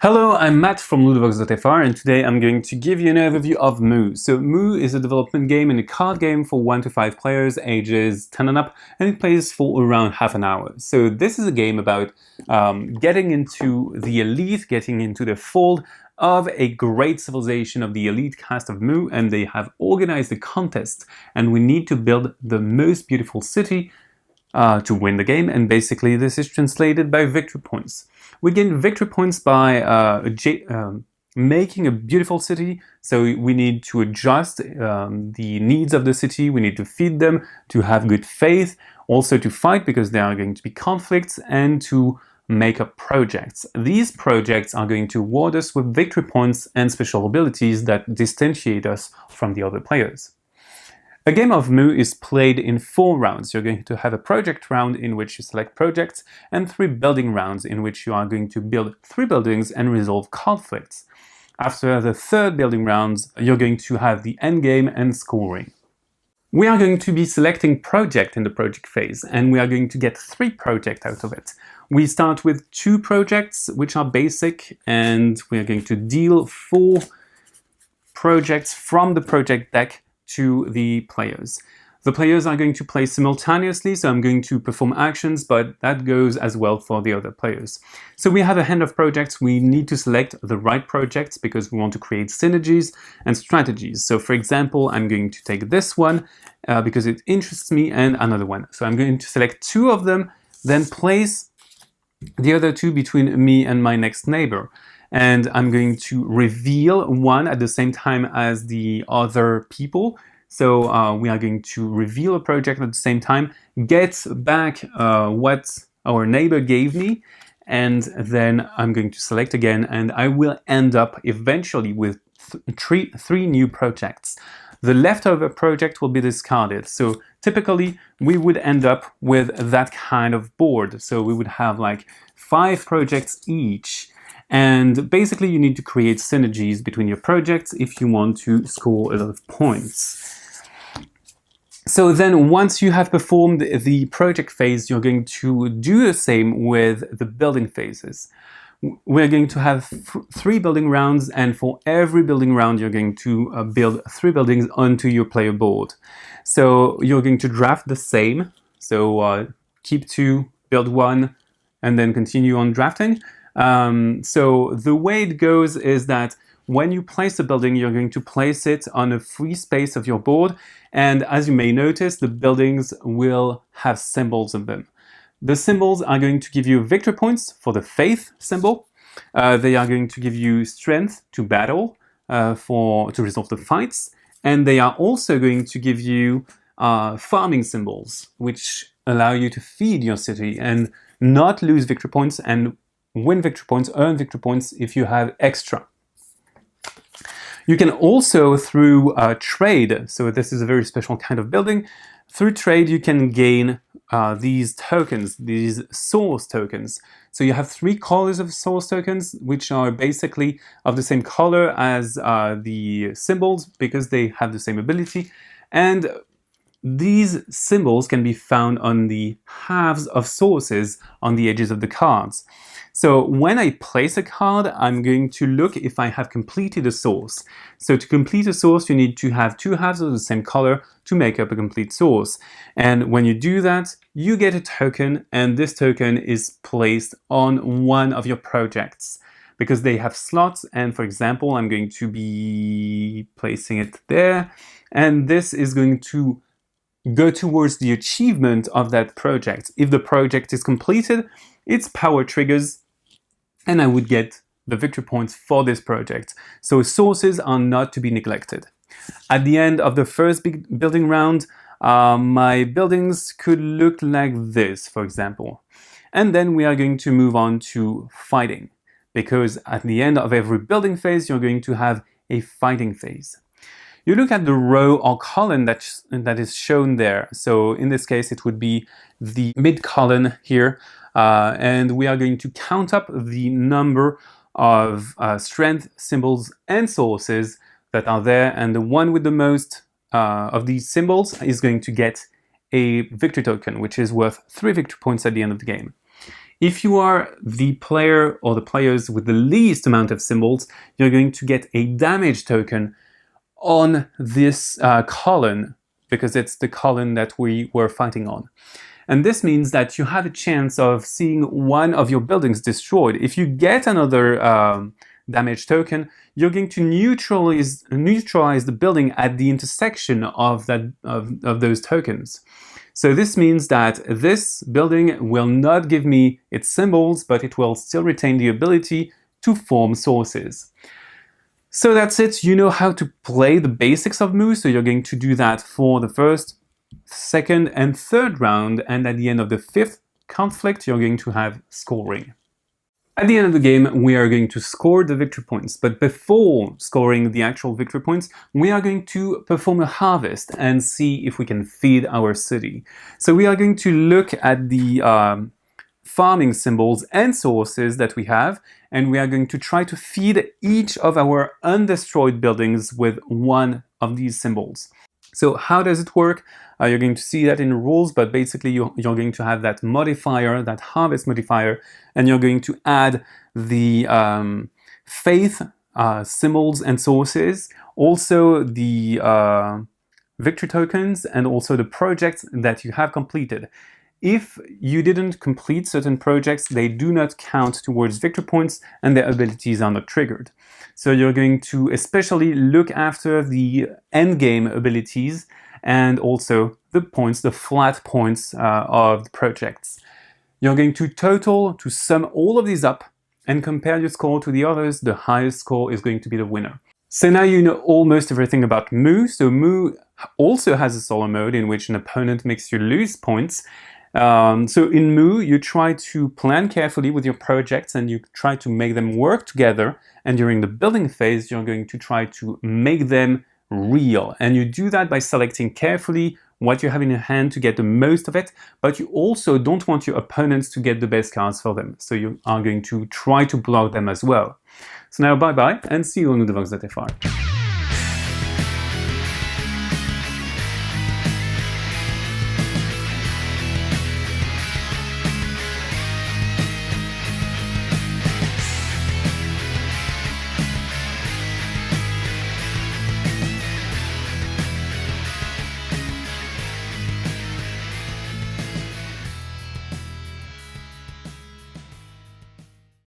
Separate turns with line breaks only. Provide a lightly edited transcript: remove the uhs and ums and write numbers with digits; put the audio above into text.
Hello, I'm Matt from Ludovox.fr, and today I'm going to give you an overview of Moo. So Moo is a development game and a card game for 1 to 5 players, ages 10 and up, and it plays for around half an hour. So this is a game about getting into the elite, getting into the fold of a great civilization of the elite caste of Moo, and they have organized a contest, and we need to build the most beautiful city to win the game, and basically this is translated by victory points. We gain victory points by making a beautiful city, so we need to adjust the needs of the city, we need to feed them, to have good faith, also to fight because there are going to be conflicts, and to make up projects. These projects are going to award us with victory points and special abilities that distinguish us from the other players. A game of Moo is played in 4 rounds. You're going to have a project round in which you select projects, and 3 building rounds in which you are going to build 3 buildings and resolve conflicts. After the 3rd building round, you're going to have the endgame and scoring. We are going to be selecting project in the project phase, and we are going to get 3 projects out of it. We start with 2 projects, which are basic, and we are going to deal 4 projects from the project deck to the players. The players are going to play simultaneously, so I'm going to perform actions, but that goes as well for the other players. So we have a hand of projects. We need to select the right projects because we want to create synergies and strategies. So for example, I'm going to take this one because it interests me, and another one. So I'm going to select 2 of them, then place the other 2 between me and my next neighbor. And I'm going to reveal one at the same time as the other people. So we are going to reveal a project at the same time, get back what our neighbor gave me, and then I'm going to select again, and I will end up eventually with three new projects. The leftover project will be discarded. So typically we would end up with that kind of board. So we would have like 5 projects each. And basically you need to create synergies between your projects if you want to score a lot of points. So then once you have performed the project phase, you're going to do the same with the building phases. We're going to have 3 building rounds, and for every building round you're going to build 3 buildings onto your player board. So you're going to draft the same, so keep 2, build 1, and then continue on drafting. So the way it goes is that when you place a building, you're going to place it on a free space of your board, and as you may notice, the buildings will have symbols in them. The symbols are going to give you victory points for the faith symbol. They are going to give you strength to battle, to resolve the fights, and they are also going to give you farming symbols, which allow you to feed your city and not lose victory points, and win victory points, earn victory points if you have extra. You can also, through trade, so this is a very special kind of building, through trade you can gain these tokens, these source tokens. So you have 3 colors of source tokens, which are basically of the same color as the symbols because they have the same ability. And these symbols can be found on the halves of sources on the edges of the cards. So when I place a card, I'm going to look if I have completed a source. So to complete a source, you need to have 2 halves of the same color to make up a complete source. And when you do that, you get a token, and this token is placed on one of your projects because they have slots. And for example, I'm going to be placing it there, and this is going to go towards the achievement of that project. If the project is completed, its power triggers, and I would get the victory points for this project. So sources are not to be neglected. At the end of the first big building round, my buildings could look like this, for example. And then we are going to move on to fighting, because at the end of every building phase, you're going to have a fighting phase. You look at the row or column that is shown there. So in this case, it would be the mid column here. And we are going to count up the number of strength symbols and sources that are there. And the one with the most of these symbols is going to get a victory token, which is worth 3 victory points at the end of the game. If you are the player or the players with the least amount of symbols, you're going to get a damage token on this column, because it's the column that we were fighting on. And this means that you have a chance of seeing one of your buildings destroyed. If you get another damage token, you're going to neutralize the building at the intersection of those tokens. So this means that this building will not give me its symbols, but it will still retain the ability to form sources. So that's it. You know how to play the basics of Moo, so you're going to do that for the first, second, and third round, and at the end of the fifth conflict, you're going to have scoring. At the end of the game, we are going to score the victory points, but before scoring the actual victory points, we are going to perform a harvest and see if we can feed our city. So we are going to look at the farming symbols and sources that we have, and we are going to try to feed each of our undestroyed buildings with one of these symbols. So how does it work? You're going to see that in the rules, but basically you're going to have that modifier, that harvest modifier, and you're going to add the faith symbols and sources, also the victory tokens, and also the projects that you have completed. If you didn't complete certain projects, they do not count towards victory points and their abilities are not triggered. So you're going to especially look after the endgame abilities and also the points, the flat points of the projects. You're going to sum all of these up and compare your score to the others. The highest score is going to be the winner. So now you know almost everything about Moo. So Moo also has a solo mode in which an opponent makes you lose points. So in Moo, you try to plan carefully with your projects and you try to make them work together. And during the building phase, you're going to try to make them real. And you do that by selecting carefully what you have in your hand to get the most of it, but you also don't want your opponents to get the best cards for them. So you are going to try to block them as well. So now bye-bye and see you on ludovox.fr.